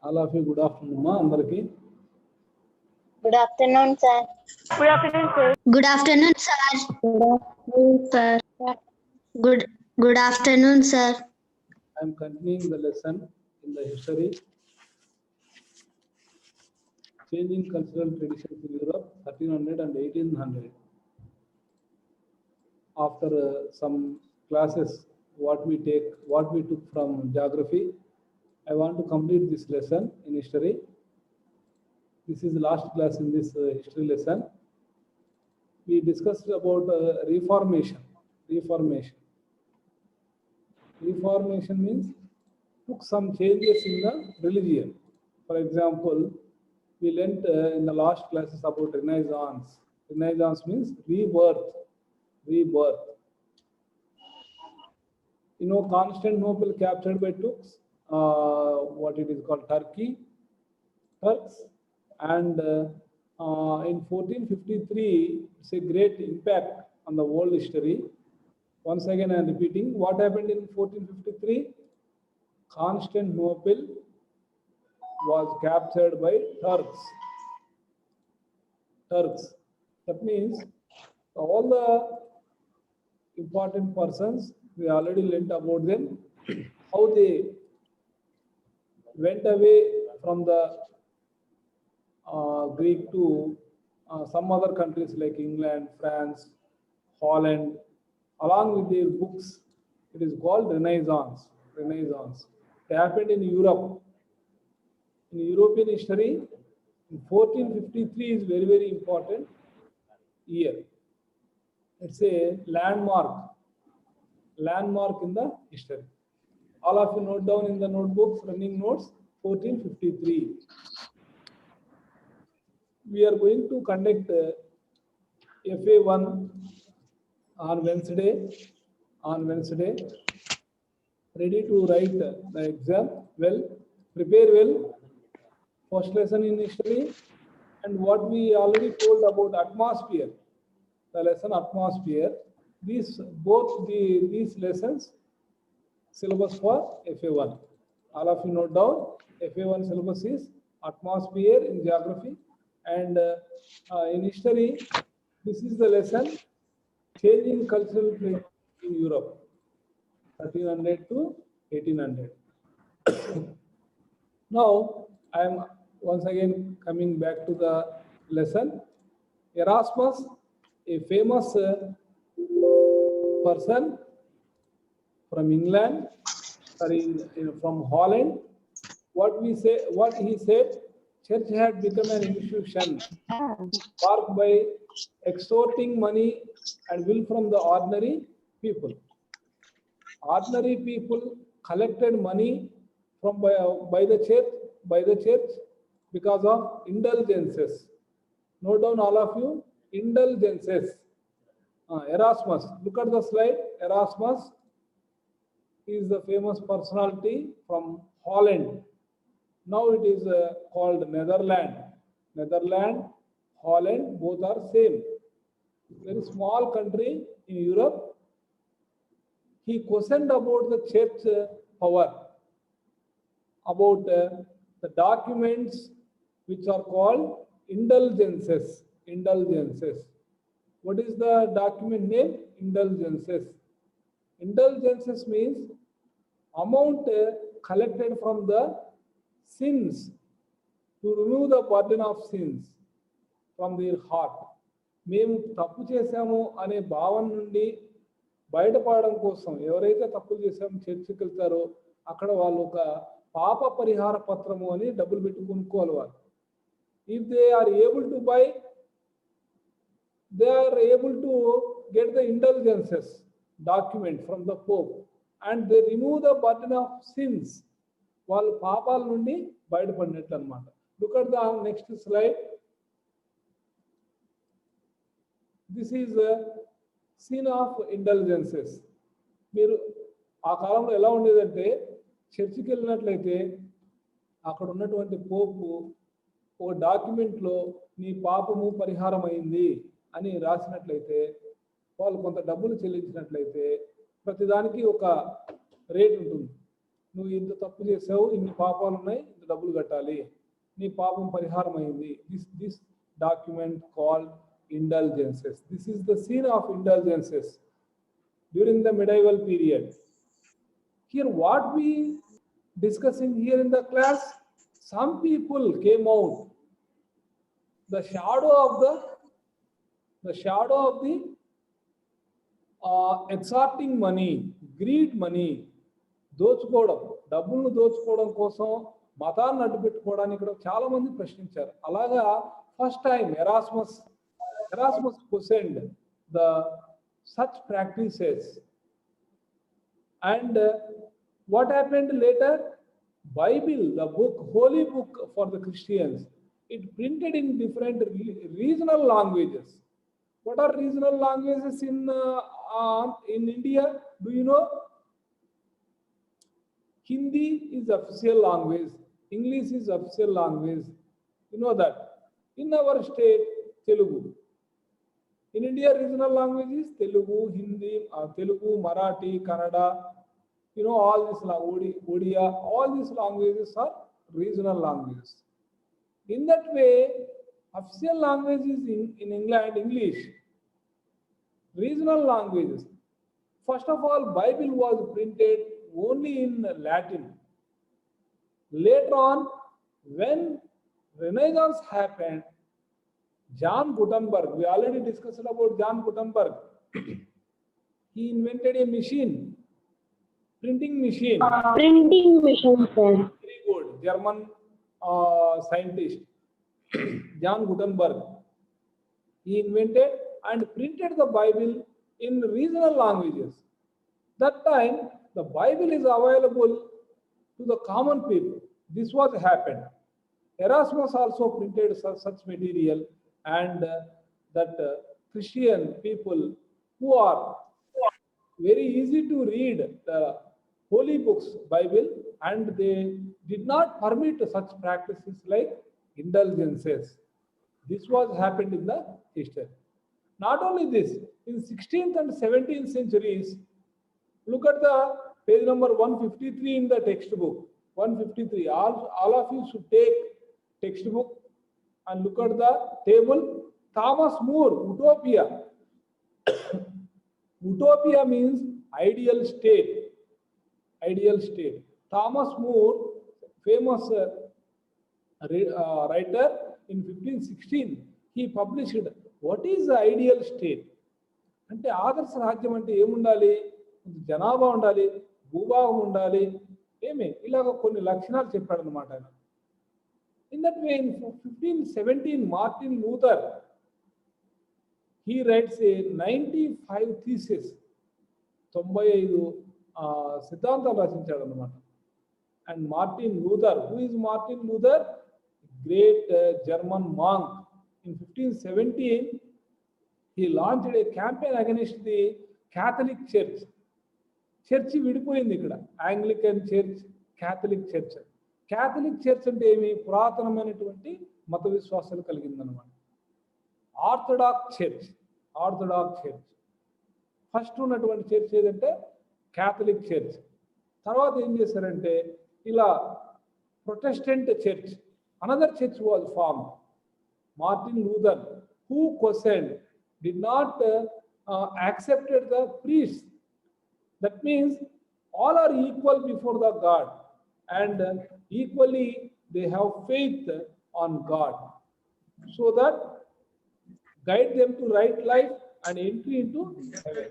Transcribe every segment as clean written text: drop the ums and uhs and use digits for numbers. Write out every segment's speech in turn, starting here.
All of you, good afternoon, ma. Andarki. Good afternoon, sir. Good afternoon, sir. Good afternoon, sir. Good afternoon, sir. I am continuing the lesson in the history, changing cultural traditions in Europe, 1300 and 1800. After some classes, what we took from geography, I want to complete this lesson in history. This is the last class in this history lesson. We discussed about Reformation. Reformation means took some changes in the religion. For example, we learnt in the last classes about Renaissance. Renaissance means rebirth. You know, Constantinople captured by Turks, what it is called Turks, and in 1453, it's a great impact on the world history. Once again, I am repeating, what happened in 1453? Constantinople was captured by Turks. That means all the important persons, we already learnt about them, how they went away from the Greek to some other countries like England, France, Holland, along with their books. It is called Renaissance. It happened in Europe. In European history, 1453 is very, very important year. It's a landmark in the history. All of you note down in the notebooks, running notes, 1453. We are going to conduct FA1 on Wednesday. Ready to write the exam well, prepare well. First lesson in history, and what we already told about atmosphere, the lesson atmosphere. These lessons syllabus for FA1. All of you note down. FA1 syllabus is atmosphere in geography, and in history, this is the lesson changing cultural traditions in Europe, 1300 to 1800. Now I am once again coming back to the lesson. Erasmus, a famous person from England, from Holland. What he said, church had become an institution marked by extorting money and will from the ordinary people. Ordinary people collected money from by the church because of indulgences. Note down, all of you, indulgences. Erasmus, look at the slide. Erasmus is the famous personality from Holland. Now it is called Netherlands. Holland, both are same. Very small country in Europe. He questioned about the church power, about the documents which are called indulgences. What is the document name? Indulgences means amount collected from the sins, to remove the burden of sins from their heart. మేము తప్పు చేశాము అనే భావన నుండి బయటపడడం కోసం ఎవరైతే తప్పులు చేశామో చర్చికి వెళ్తారో అక్కడ వాళ్ళు ఒక పాప పరిహార పత్రము అని డబ్బులు పెట్టి కొనుక్కోవాలి వాళ్ళు. If they are able to buy, they are able to get the indulgences document from the Pope, and they remove the burden of sins. వాళ్ళు పాపాల నుండి బయటపడినట్లు అన్నమాట. Look at the next slide. This is a scene of indulgences. మీరు ఆ కాలంలో ఎలా ఉండేదంటే చర్చికి వెళ్ళినట్లయితే అక్కడ ఉన్నటువంటి పోపు ఒక డాక్యుమెంట్లో నీ పాపము పరిహారం అయింది అని రాసినట్లయితే వాళ్ళు కొంత డబ్బులు చెల్లించినట్లయితే ప్రతిదానికి ఒక రేట్ ఉంటుంది. నువ్వు ఇంత తప్పు చేసావు, ఇన్ని పాపాలు ఉన్నాయి, ఇంత డబ్బులు కట్టాలి, నీ పాపం పరిహారం అయింది. This document called indulgences. This is the scene of indulgences during the medieval period. Here what we discussing here in the class, some people came out, the shadow of the extorting money, greed money, దోచుకోవడం, డబ్బులను దోచుకోవడం కోసం మతాన్ని అడ్డుపెట్టుకోవడానికి ఇక్కడ చాలా మంది ప్రశ్నించారు. అలాగా first time Erasmus questioned the such practices. And what happened later? Bible, the book, holy book for the Christians, it printed in different regional languages. What are regional languages in India? Do you know? Hindi is official language, English is official language. You know that. In our state, Telugu. In India, regional languages Telugu, Hindi, Telugu, Marathi, Kannada. You know, all these Odia, all these languages are regional languages. In that way, official language is in England English. Regional languages. First of all, Bible was printed only in Latin. Later on, when Renaissance happened, John Gutenberg, we already discussed about John Gutenberg. He invented a machine, printing machine. Printing machine, sir. Very good, German scientist, John Gutenberg. He invented and printed the Bible in regional languages. That time, the Bible is available to the common people. This was happened. Erasmus also printed such material, and that Christian people who are very easy to read the holy books, Bible, and they did not permit such practices like indulgences. This was happened in the history. Not only this, in 16th and 17th centuries, look at the page number 153 in the textbook. 153. All of you should take textbook and look at the table. Thomas More, Utopia. Utopia means ideal state. Ideal state. Thomas More, famous writer, in 1516, he published what is the ideal state. అంటే ఆదర్శ రాజ్యం అంటే ఏముండాలి? జనాభా ఉండాలి, భూభాగం ఉండాలి, ఏమి ఇలాగ కొన్ని లక్షణాలు చెప్పాడు అనమాట ఆయన. In that way, in 1517, Martin Luther, he writes a 95 thesis, 95 సిద్ధాంతాలు రచించాడు అనమాట. And Martin Luther, who is Martin Luther? Great German monk. In 1517, he launched a campaign against the Catholic Church. చర్చి విడిపోయింది ఇక్కడ, Anglican church, Catholic church. Catholic church అంటే ఏమి? పురాతనమైనటువంటి మత విశ్వాసాలు కలిగిందనమాట. ఆర్థడాక్స్ చర్చ్, ఫస్ట్ ఉన్నటువంటి చర్చ్ ఏదంటే క్యాథలిక్ చర్చ్. తర్వాత ఏం చేశారంటే ఇలా Protestant church, another church was form. Martin Luther, who questioned, did not accepted the priests. That means all are equal before the God, and equally they have faith on God, so that guide them to right life and entry into heaven.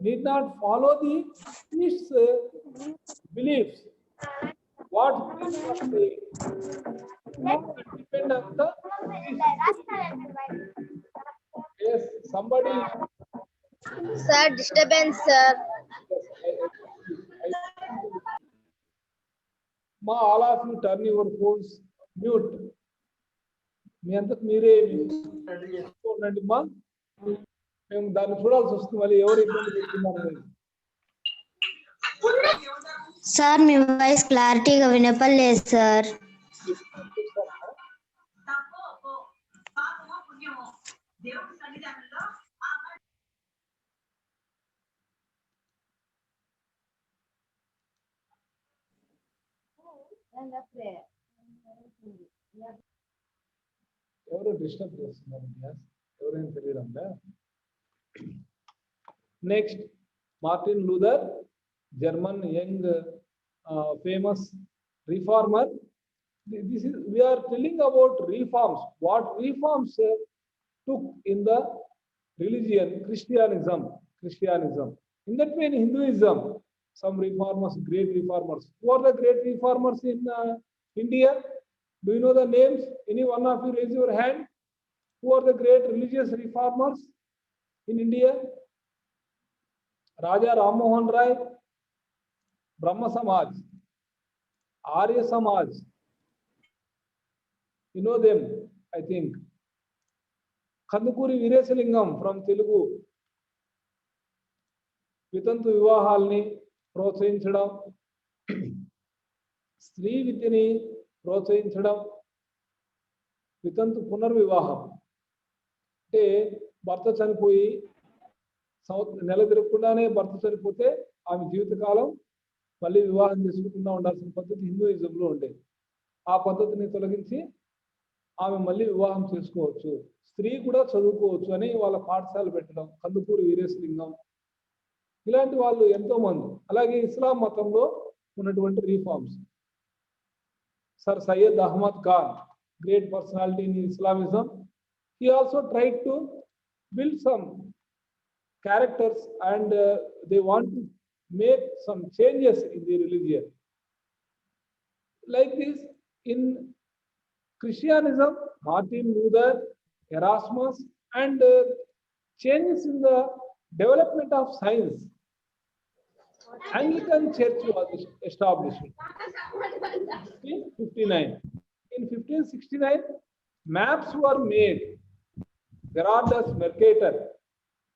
Need not follow the priests' beliefs. What priests are saying. Depend on the yes, somebody. Sir, disturbance, sir. Ma, all of you turn your phones mute. మీ అంతకు మీరే ఉండండి మా, మేము దాన్ని చూడాల్సి వస్తుంది. మళ్ళీ ఎవరు ఇబ్బంది పెడుతున్నారు? సార్ మీ వాయిస్ క్లారిటీగా వినపడలేదు సార్. ఎవరో డిస్టర్బ్ చేస్తున్నారు ఎవరైనా తెలియడంలే. Next Martin Luther, German young famous reformer. This is, we are telling about reforms, what reforms took in the religion, Christianism. In that way, in Hinduism, some reformers, great reformers. Who are the great reformers in India? Do you know the names? Any one of you raise your hand. Who are the great religious reformers in India? Raja Ram Mohan Rai, Brahma Samaj, Arya Samaj. You know them, I think. Kandukuri Veerasalingam from Telugu. వితంతు వివాహాల్ని ప్రోత్సహించడం, స్త్రీ విద్యని ప్రోత్సహించడం, వితంతు పునర్వివాహం అంటే భర్త చనిపోయి నెల తిరగకుండానే భర్త చనిపోతే ఆమె జీవితకాలం మళ్ళీ వివాహం చేసుకుంటూ ఉండాల్సిన పద్ధతి హిందూయిజంలో ఉండేది. ఆ పద్ధతిని తొలగించి ఆమె మళ్ళీ వివాహం చేసుకోవచ్చు, స్త్రీ కూడా చదువుకోవచ్చు అని వాళ్ళ పాఠశాల పెట్టడం, కందుకూరి వీరేశలింగం, ఇలాంటి వాళ్ళు ఎంతో మంది. అలాగే ఇస్లాం మతంలో ఉన్నటువంటి reforms, sir Syed Ahmad Khan, great personality in Islamism. He also tried to build some characters and they want to make some changes in the religion. Like this, in Christianism, Martin Luther, Erasmus, and changes in the development of science. Anglican Church was established in 1559. In 1569, maps were made. Gerardus Mercator,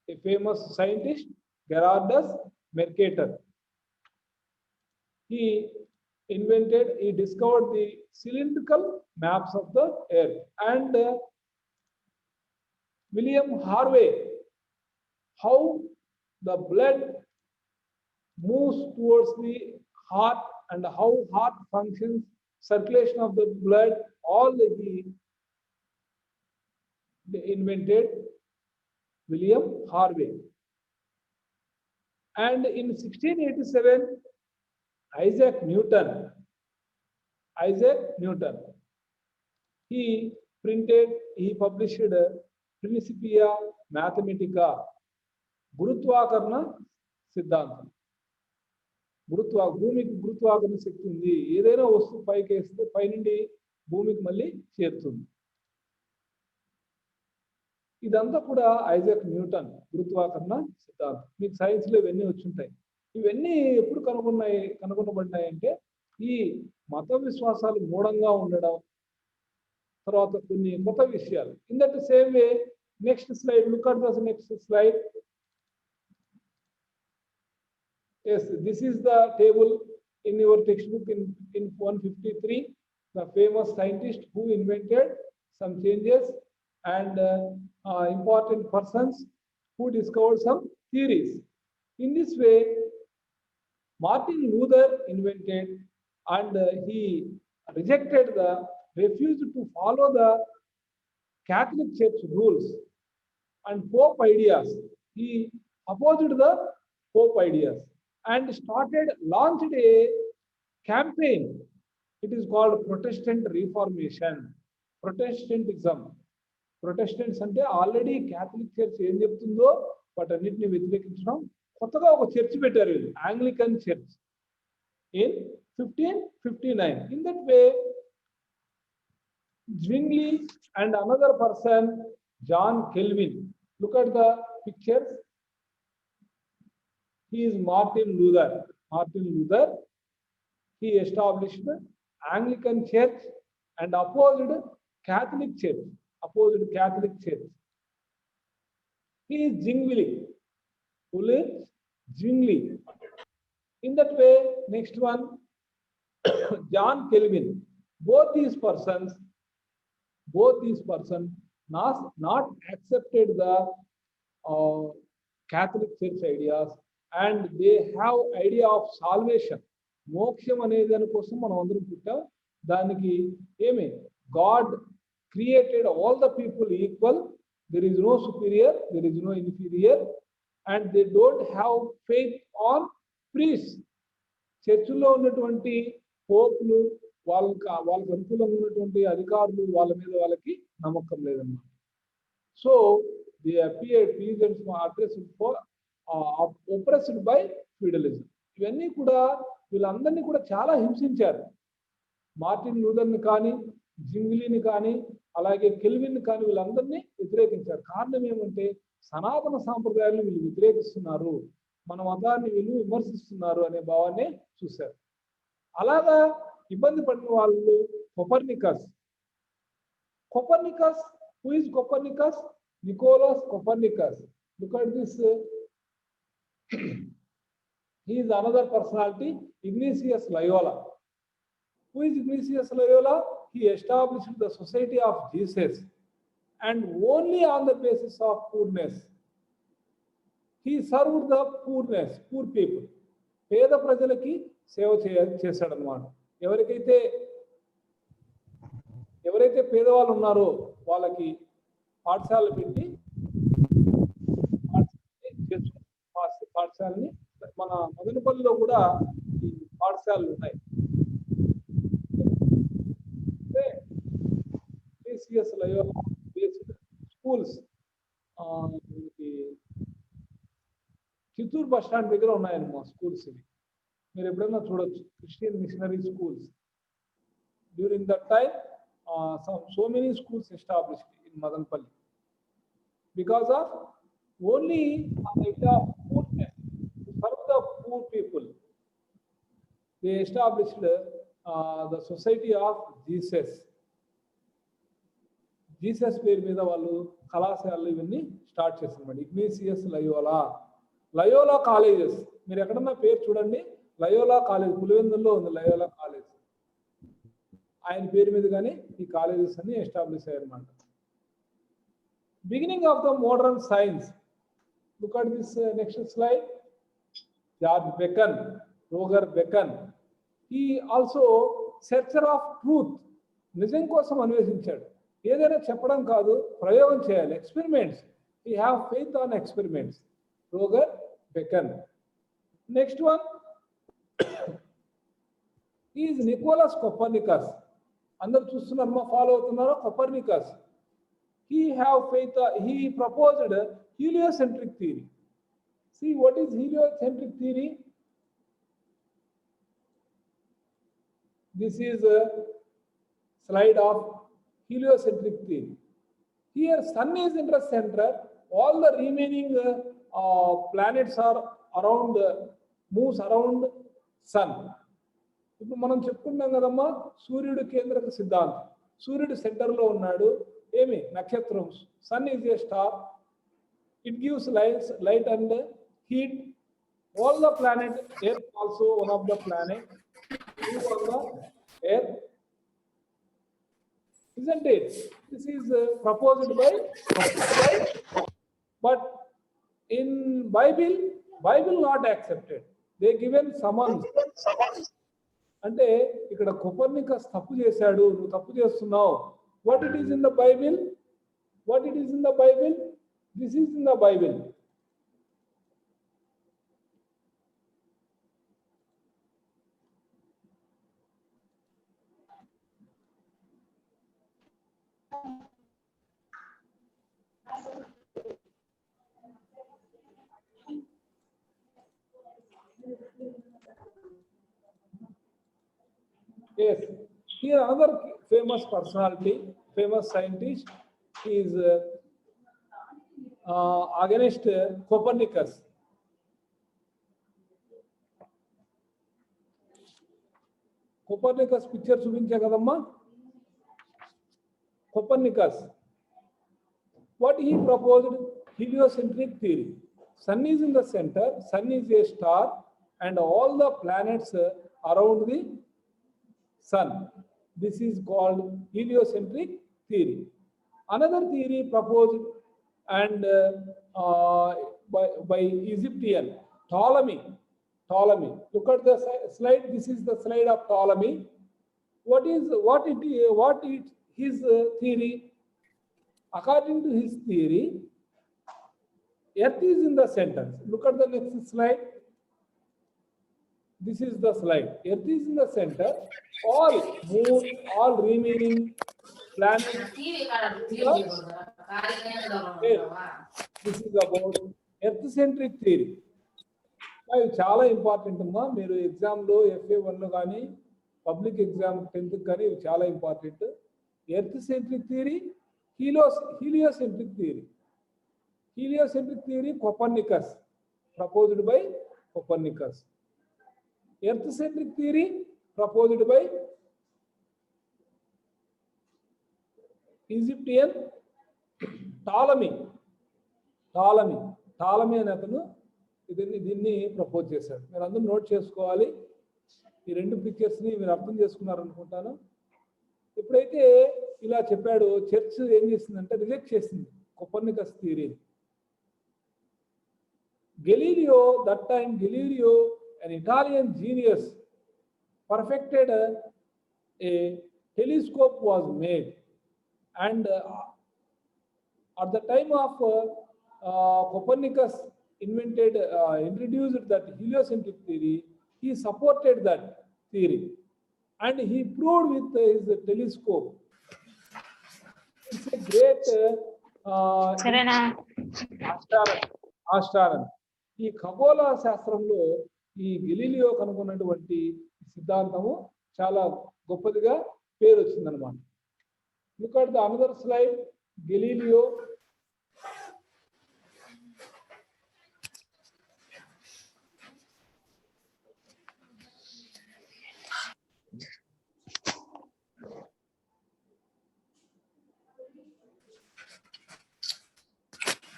a famous scientist, Gerardus Mercator, he discovered the cylindrical maps of the earth. And William Harvey, how the blood moves towards the heart and how heart functions, circulation of the blood, all they invented William Harvey. And in 1687, Isaac Newton, he published Principia Mathematica, గురుత్వాకర్షణ సిద్ధాంతం. భూమికి గురుత్వాకర్షణ శక్తి ఉంది, ఏదైనా వస్తువు పైకి వేస్తే పైనుండి భూమికి మళ్ళీ చేరుతుంది. ఇదంతా కూడా ఐజాక్ న్యూటన్ గురుత్వాకర్షణ సిద్ధాంతం. మీకు సైన్స్ లో ఇవన్నీ వచ్చుంటాయి. ఇవన్నీ ఎప్పుడు కనుగొనబడినాయి అంటే ఈ మత విశ్వాసాలు మూఢంగా ఉండడం, తర్వాత కొన్ని కొత్త విషయాలు. In that same way, next slide, look at the next slide. Yes, this is the table in your textbook in 153, the famous scientist who invented some changes and important persons who discovered some theories. In this way, Martin Luther invented and he refused to follow the Catholic Church rules and Pope ideas. He opposed the Pope ideas and launched a campaign. It is called Protestant Reformation, Protestantism. Protestants అంటే already Catholic church ఏం చెప్తుందో వాటన్నిటిని వ్యతిరేకించడం, కొత్తగా ఒక church పెట్టారు వీళ్ళు, Anglican church, in 1559. In that way, Zwingli and another person, John Calvin, look at the pictures. He is Martin Luther. He established Anglican Church and opposed Catholic Church. He is Zwingli. In that way, next one, John Calvin. Both these persons not accepted the Catholic Church ideas, and they have idea of salvation. మోక్షం అనే దాని కోసం మనం అందరం పుట్టాం. దానికి ఏమి God created all the people equal. There is no superior, there is no inferior, and they don't have faith on priests. చర్చిలో ఉన్నటువంటి పోపులు, వాళ్ళకి అనుకూలంగా ఉన్నటువంటి అధికారులు, వాళ్ళ మీద వాళ్ళకి నమ్మకం లేదన్నమాట. So they appeared peasants addressed for oppressed by feudalism. ఇవన్నీ కూడా వీళ్ళందరినీ కూడా చాలా హింసించారు. మార్టిన్ లూథర్ని కానీ, జింగ్లీని కానీ, అలాగే కెల్విన్ కానీ వీళ్ళందరినీ వ్యతిరేకించారు. కారణం ఏమంటే సనాతన సాంప్రదాయాలను వీళ్ళు వ్యతిరేకిస్తున్నారు, మన మతాన్ని వీళ్ళు విమర్శిస్తున్నారు అనే భావాన్ని చూశారు. అలాగా ఇబ్బంది పడిన వాళ్ళు Copernicus. Who is Copernicus? Nicolaus Copernicus. Look at this. He is another personality, Ignatius Loyola. Who is Ignatius Loyola? He established the Society of Jesus, and only on the basis of poorness. He served the poor people. పేద ప్రజలకి సేవ చేశాడనమాట. ఎవరైతే పేదవాళ్ళు ఉన్నారో వాళ్ళకి పాఠశాలలు పెట్టి పాఠశాలని మన మదనపల్లిలో కూడా ఈ పాఠశాలలు ఉన్నాయి. స్కూల్స్ చిత్తూరు బస్ స్టాండ్ దగ్గర ఉన్నాయన్నమా స్కూల్స్. ఇవి మీరు ఎప్పుడైనా చూడొచ్చు, Christian missionary schools. During that time so many schools established in Madanpalli because of only on the idea of poorness, to serve the poor people. They established the Society of Jesus. Jesus పేరు మీద వాళ్ళు కళాశాలలు ఇవన్నీ start చేశారు. ఇగ్నేసియస్ Loyola colleges. మీరు ఎక్కడన్నా పేరు చూడండి, లయోలా కాలేజ్ పులివెందుల్లో ఉంది. లయోలా కాలేజ్ ఆయన పేరు మీద కానీ ఈ కాలేజెస్ అన్ని ఎస్టాబ్లిష్ అయ్యారన్నమాట. Beginning of the modern science. Look at this next slide. George Bacon, Roger Bacon. He also searcher of truth. నిజం కోసం అన్వేషించాడు. ఏదైనా చెప్పడం కాదు, ప్రయోగం చేయాలి. Experiments. He have faith on experiments. Roger Bacon. Next one is Nicholas Copernicus. అందరు చూస్తున్నారమ్మా, ఫాలో అవుతున్నారో? Copernicus. He proposed heliocentric theory. See, what is heliocentric theory? This is a slide of heliocentric theory. Here sun is in the center, all the remaining planets are around, moves around sun. ఇప్పుడు మనం చెప్పుకున్నాం కదమ్మా, సూర్యుడు కేంద్రక సిద్ధాంతం. సూర్యుడు సెంటర్లో ఉన్నాడు. ఏమి నక్షత్రం? Sun is a star. It gives light and heat. All the planet, earth also one of the planet, earth. Isn't it? This is proposed by, but in Bible not accepted. They given summons. అంటే ఇక్కడ Copernicus తప్పు చేశాడు, నువ్వు తప్పు చేస్తున్నావు. What it is in the Bible? This is in the Bible. Yes, here another famous personality, famous scientist is against Copernicus. Copernicus picture చూపించే కదమ్మా. Copernicus, what he proposed? Heliocentric theory. Sun is in the center, sun is a star, and all the planets around the sun. This is called heliocentric theory. Another theory proposed and by Egyptian Ptolemy. Ptolemy. Look at the slide. This is the slide of Ptolemy. What is his theory? According to his theory, Earth is in the center. Look at the next slide. This is the slide. Earth is in the center. All moon, all remaining planets. This is about Earth-centric theory. అవి చాలా important అమ్మా. మీరు ఎగ్జామ్లో FA1లో కానీ public exam 10th కానీ ఇవి చాలా important. Earth-centric theory, heliocentric theory. Heliocentric theory, Copernicus, proposed by Copernicus. Earth-centric theory, proposed by Egyptian Ptolemy అనే అతను దీన్ని ప్రపోజ్ చేశాడు. మీరు అందరూ నోట్ చేసుకోవాలి. ఈ రెండు పిక్చర్స్ని మీరు అర్థం చేసుకున్నారు అనుకుంటాను. ఎప్పుడైతే ఇలా చెప్పాడు, చర్చ్ ఏం చేసిందంటే రిజెక్ట్ చేసింది Copernicus థియరీని. Galileo, that time Galileo, an Italian genius, perfected a telescope was made, and at the time of Copernicus introduced that heliocentric theory, he supported that theory and he proved with his telescope. It's a great astronomy. ఈ ఖగోళ శాస్త్రంలో ఈ Galileo కనుగొన్నటువంటి సిద్ధాంతము చాలా గొప్పదిగా పేరు వచ్చిందనమాట. Look at the another slide. Galileo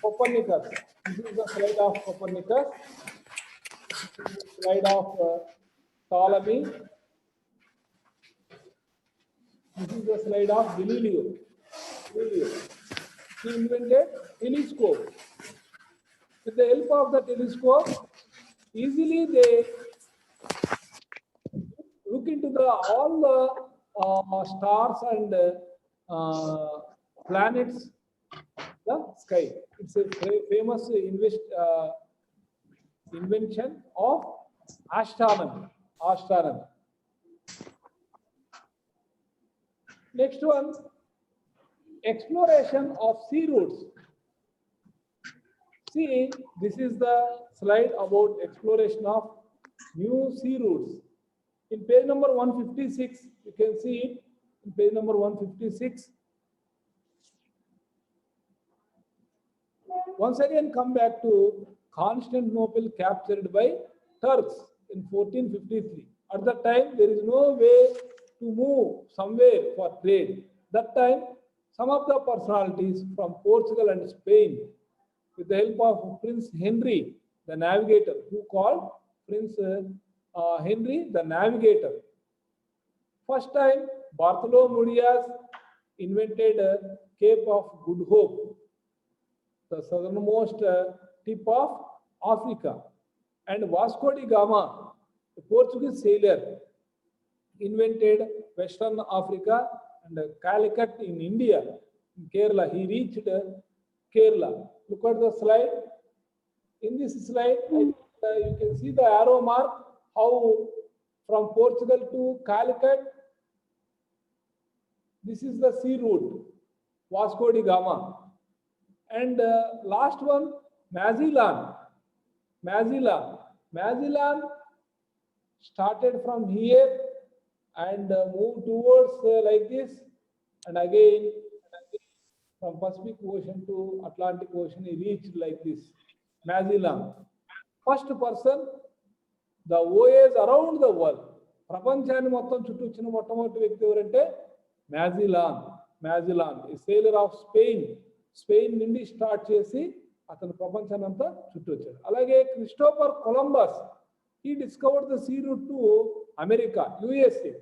Copernicus. This is the slide of Copernicus. This is the slide of Ptolemy. This is the slide of Galileo. He invented telescope. With the help of the telescope, easily they look into all the stars and planets, the sky. It's a famous invention of astronomy. Next one, exploration of sea routes. See, this is the slide about exploration of new sea routes. In page number 156, you can see it. In page number 156. Once again, come back to Constantinople captured by Turks in 1453. At that time, there is no way to move somewhere for trade. That time, some of the personalities from Portugal and Spain, with the help of Prince Henry, the navigator, who called Prince Henry the Navigator. First time, Bartholomew Diaz invented Cape of Good Hope, the southernmost tip of Africa, and Vasco da Gama, the Portuguese sailor, invented Western Africa and Calicut in India, in Kerala. He reached Kerala. Look at the slide. In this slide, you can see the arrow mark, how from Portugal to Calicut. This is the sea route, Vasco da Gama. And last one, Magellan started from here and moved towards like this, and again from Pacific Ocean to Atlantic Ocean, he reached like this. Magellan, first person, the voyage around the world, ప్రపంచాన్ని మొత్తం చుట్టూ వచ్చిన మొట్టమొదటి వ్యక్తి ఎవరంటే Magellan, a sailor of Spain నుండి start చేసి అతను ప్రపంచాన్ని అంతా చుట్టూ వచ్చాడు. అలాగే Christopher Columbus, he discovered the sea route to America, USA.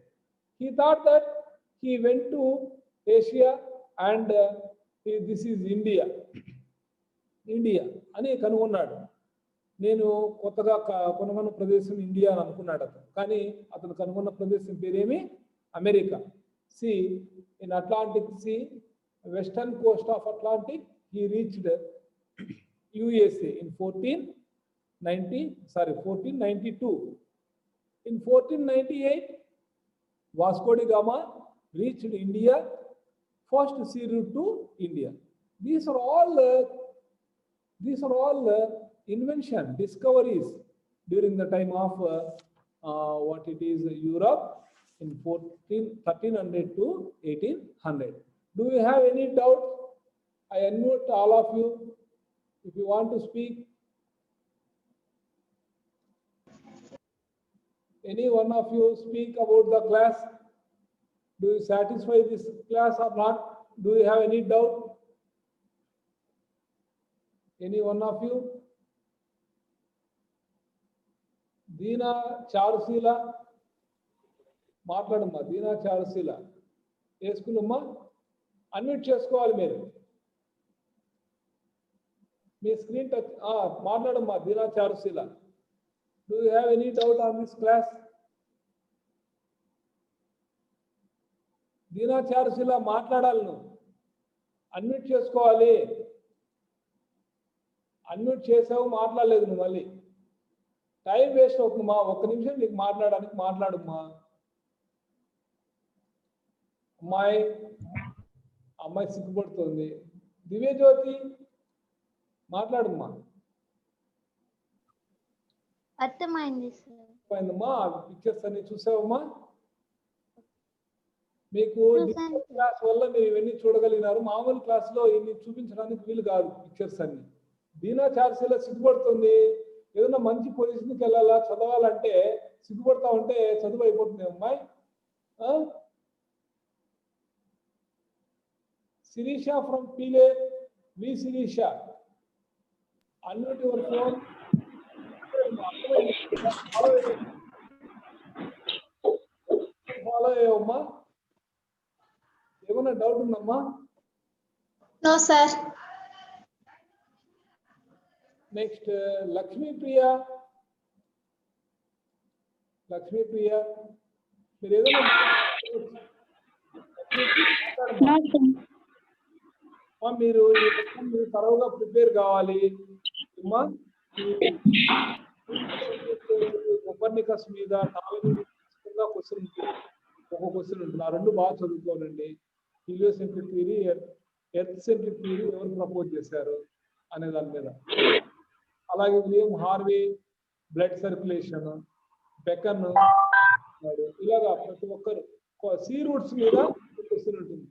He thought that he went to Asia and this is India అని కనుగొన్నాడు. నేను కొత్తగా కనుగొన్న ప్రదేశం ఇండియా అని అనుకున్నాడు అతను, కానీ అతను కనుగొన్న ప్రదేశం పేరేమి America. Sea in Atlantic sea western coast of Atlantic he reached USA in 1492. In 1498, Vasco da Gama reached India, first sea route to India. These are all invention, discoveries during the time of what it is Europe in 1300 to 1800. Do you have any doubt? I unmute all of you if you want to speak. Any one of you speak about the class? Do you satisfy this class or not? Do you have any doubt? Any one of you? Deena Charusila, మాట్లాడమ్మా. దీనా చారుశీల ఏ school అమ్మా? Unmute చేసుకోవాలి మీరు. మీ screen touch మాట్లాడమ్మా. Deena Charusila, do you have any doubt on this class? Deena Charusila మాట్లాడాలి, నువ్వు unmute చేసుకోవాలి. అన్మ్యూట్ చేసావు, మాట్లాడలేదు నువ్వు. మళ్ళీ టైం వేస్ట్ అవుతుందమ్మా. ఒక్క నిమిషం నీకు మాట్లాడడానికి మాట్లాడమ్మా. అమ్మాయి సిగ్గుపడుతుంది. దివ్యజ్యోతి మాట్లాడమ్మా. అర్థమైంది సార్. అర్థమైందమ్మా. పిక్చర్స్ అన్ని చూసావమ్మా? మీకు క్లాస్ వల్ల మీరు ఇవన్నీ చూడగలిగినారు. మామూలు క్లాస్ లో ఇన్ని చూపించడానికి వీలు కాదు పిక్చర్స్ అన్ని. దీనా చారుశీల సిగ్గుపడుతుంది. ఏదైనా మంచి పొజిషన్కి వెళ్ళాలా, చదవాలంటే సిగ్గుపడతా ఉంటే చదువు అయిపోతుంది అమ్మాయి. Sirisha from Pile, V Sirisha, unmute your phone. Follow అమ్మా. ఏమైనా డౌట్ ఉందమ్మా? No sir. Next Lakshmi Priya. Lakshmi Priya, మీరు ఏదైనా మీరు తరవుగా ప్రిపేర్ కావాలి అమ్మా. కోపర్నికస్ మీద క్వశ్చన్ ఉంటుంది, ఒక క్వశ్చన్ ఉంటుంది. ఆ రెండు బాగా చదువుకోనండి. Heliocentric theory, earth centric theory ఎవరు ప్రపోజ్ చేశారు అనే దాని మీద. అలాగే William Harvey, blood circulation, Bacon, ఇలాగా ప్రతి ఒక్కరు సీ రూట్స్ మీద క్వశ్చన్ ఉంటుంది.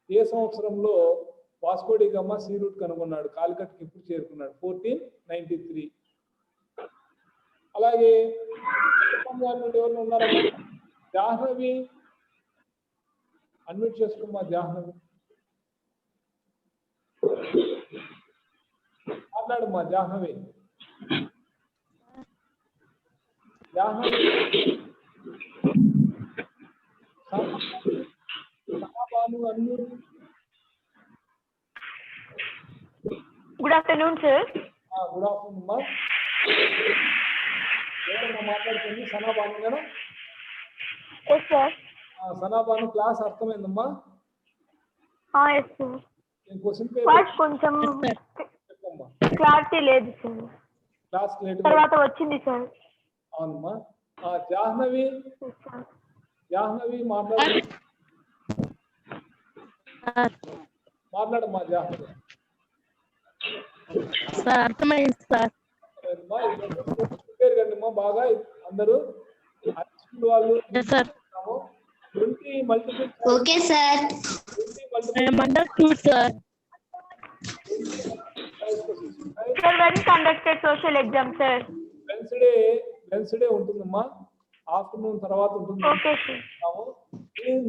ఏ సంవత్సరంలో Vasco da Gama sea route కనుగొన్నాడు, కాలికట్కి ఎప్పుడు చేరుకున్నాడు? 1493. అలాగే ఎవరు ఉన్నారా? జాహ్నవి, అన్మ్యూట్ చేసుకోమ్మా. జాహ్నవి మాట్లాడమ్మా. Jahnavi, Jahnavi unmute. Good afternoon sir. Good afternoon అమ్మా. ఎవరమ్మా మాట్లాడుతుంది? సనాబాను కదా? Yes sir. సనాబాను, క్లాస్ అర్థమైందమ్మా? Yes sir. క్వశ్చన్ కొంచెం చెప్పమ్మా. క్లారిటీ లేదు సార్. క్లాస్ లేట్ తర్వాత వచ్చింది సార్. అవునమ్మా. జాహ్నవి, జాహ్నవి మాట్లాడు. మాట్లాడమ్మా జాహ్నవి. సార్ అర్థమైంది సార్. ప్రిపేర్ కండిమ్మా బాగా అందరూ. స్కూల్ వాళ్ళు 20 multiple. Okay sir. 20 multiple. Sir, when conducted social exam, sir? Wednesday ఉంటుందమ్మా. ఆఫ్టర్నూన్ తర్వాత ఉంటుంది. Okay sir.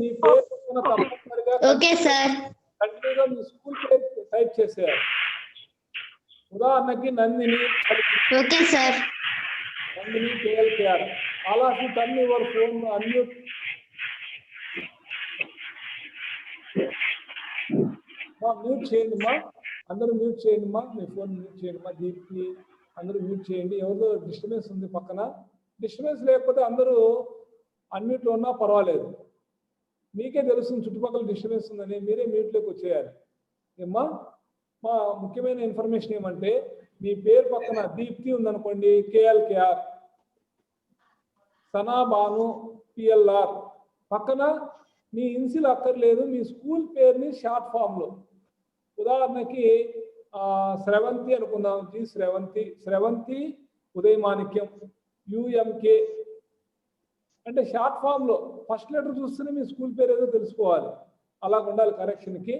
నీ పేరు తప్పనిసరిగా ఓకే సార్. కంటిన్యూగా మీ స్కూల్ పేరు టైప్ చేసేయాలి. ఉదాహరణకి Nandini. Okay sir. Nandini KLKR. All of U turn your phone unmute. Mute చేయండి అమ్మా. అందరూ మ్యూట్ చేయండి అమ్మా. మీ ఫోన్ మ్యూట్ చేయండి అమ్మా. దీప్తి, అందరూ మ్యూట్ చేయండి. ఎవరిదో డిస్టర్బెన్స్ ఉంది పక్కన. డిస్టర్బెన్స్ లేకపోతే అందరూ అన్మ్యూట్లో ఉన్నా పర్వాలేదు. మీకే తెలుస్తుంది చుట్టుపక్కల డిస్టర్బెన్స్ ఉందని, మీరే మ్యూట్లోకి వచ్చేయాలి. ఏమ్మా, మా ముఖ్యమైన ఇన్ఫర్మేషన్ ఏమంటే, మీ పేరు పక్కన దీప్తి ఉందనుకోండి, కేఎల్కేఆర్, సనా బాను పిఎల్ఆర్, పక్కన మీ ఇన్సిల్ అక్కర్లేదు, మీ స్కూల్ పేరుని షార్ట్ ఫామ్లో. ఉదాహరణకి స్రవంతి అనుకుందాం, జి స్రవంతి, స్రవంతి ఉదయమాణిక్యం, యుఎంకే అంటే షార్ట్ ఫామ్లో ఫస్ట్ లెటర్ చూస్తేనే మీ స్కూల్ పేరు ఏదో తెలుసుకోవాలి. అలా ఉండాలి కరెక్షన్కి.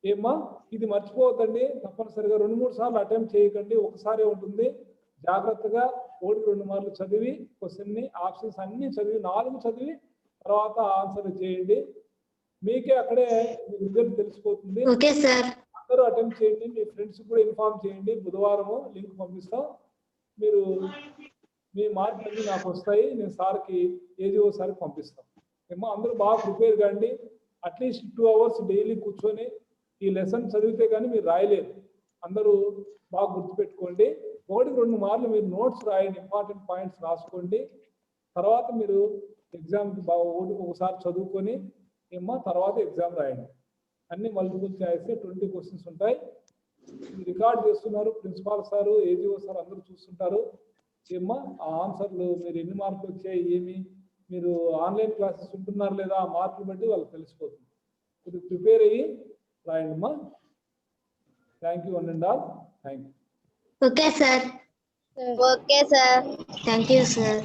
ఏమ్మా, ఇది మర్చిపోవద్దండి. తప్పనిసరిగా 2-3 సార్లు అటెంప్ట్ చేయకండి, ఒకసారి ఉంటుంది. జాగ్రత్తగా 1-2 మార్లు చదివి క్వశ్చన్ని, ఆప్షన్స్ అన్నీ చదివి 4 చదివి తర్వాత ఆన్సర్ చేయండి. మీకే అక్కడే రిజల్ట్ తెలిసిపోతుంది. Okay sir. అందరూ అటెంప్ట్ చేయండి, మీ ఫ్రెండ్స్ కూడా ఇన్ఫార్మ్ చేయండి. బుధవారము లింక్ పంపిస్తాం. మీరు మీ మార్కులు అన్నీ నాకు వస్తాయి, నేను సార్కి ఏజీఓ సార్కి పంపిస్తాం. ఏమో అందరూ బాగా ప్రిపేర్ కాండి. అట్లీస్ట్ 2 hours డైలీ కూర్చొని ఈ లెసన్ చదివితే కానీ మీరు రాయలేరు. అందరూ బాగా గుర్తుపెట్టుకోండి. 1-2 మార్లు మీరు నోట్స్ రాయండి, ఇంపార్టెంట్ పాయింట్స్ రాసుకోండి. తర్వాత మీరు ఎగ్జామ్కి బాగా ఒకసారి చదువుకొని ఏమో తర్వాత ఎగ్జామ్ రాయండి. అన్ని మల్టిపుల్ చాయిస్ 20 క్వశ్చన్స్ ఉంటాయి. మీరు రికార్డ్ చేస్తున్నారు, ప్రిన్సిపాల్ సారు, ఏజీఓ సార్ అందరూ చూస్తుంటారు. ఏమ్మా, ఆ ఆన్సర్లు మీరు ఎన్ని మార్కులు వచ్చాయి, ఏమి, మీరు ఆన్లైన్ క్లాసెస్ ఉంటున్నారు లేదా, ఆ మార్కులు బట్టి వాళ్ళకి తెలిసిపోతుంది. ఇది ప్రిపేర్ అయ్యి రాయండి అమ్మా. Thank you and all. Thank you. Okay sir. Okay sir. Thank you sir.